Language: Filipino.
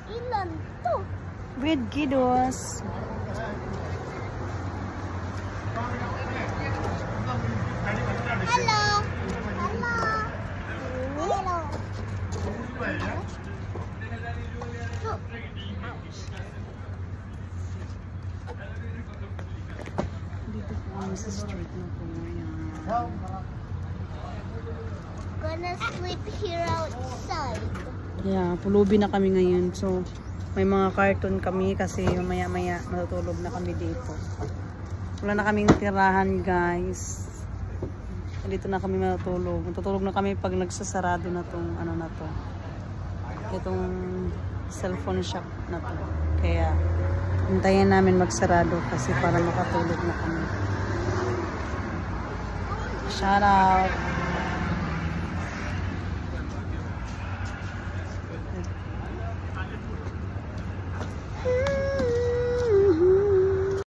Ilan to? With kiddos. Hello. Hello. Hello. Dito po kami sa street na po. Ayan. Gonna sleep here outside. Yeah, pulubi na kami ngayon. So, may mga cartoon kami kasi maya-maya matutulog na kami dito. Wala na kaming tirahan, guys. Dito na kami matutulog. Matutulog na kami pag nagsasarado na tong ano na to. Itong cellphone shop na to. Kaya, hintayin namin magsarado kasi para makatulog na kami. Shout out!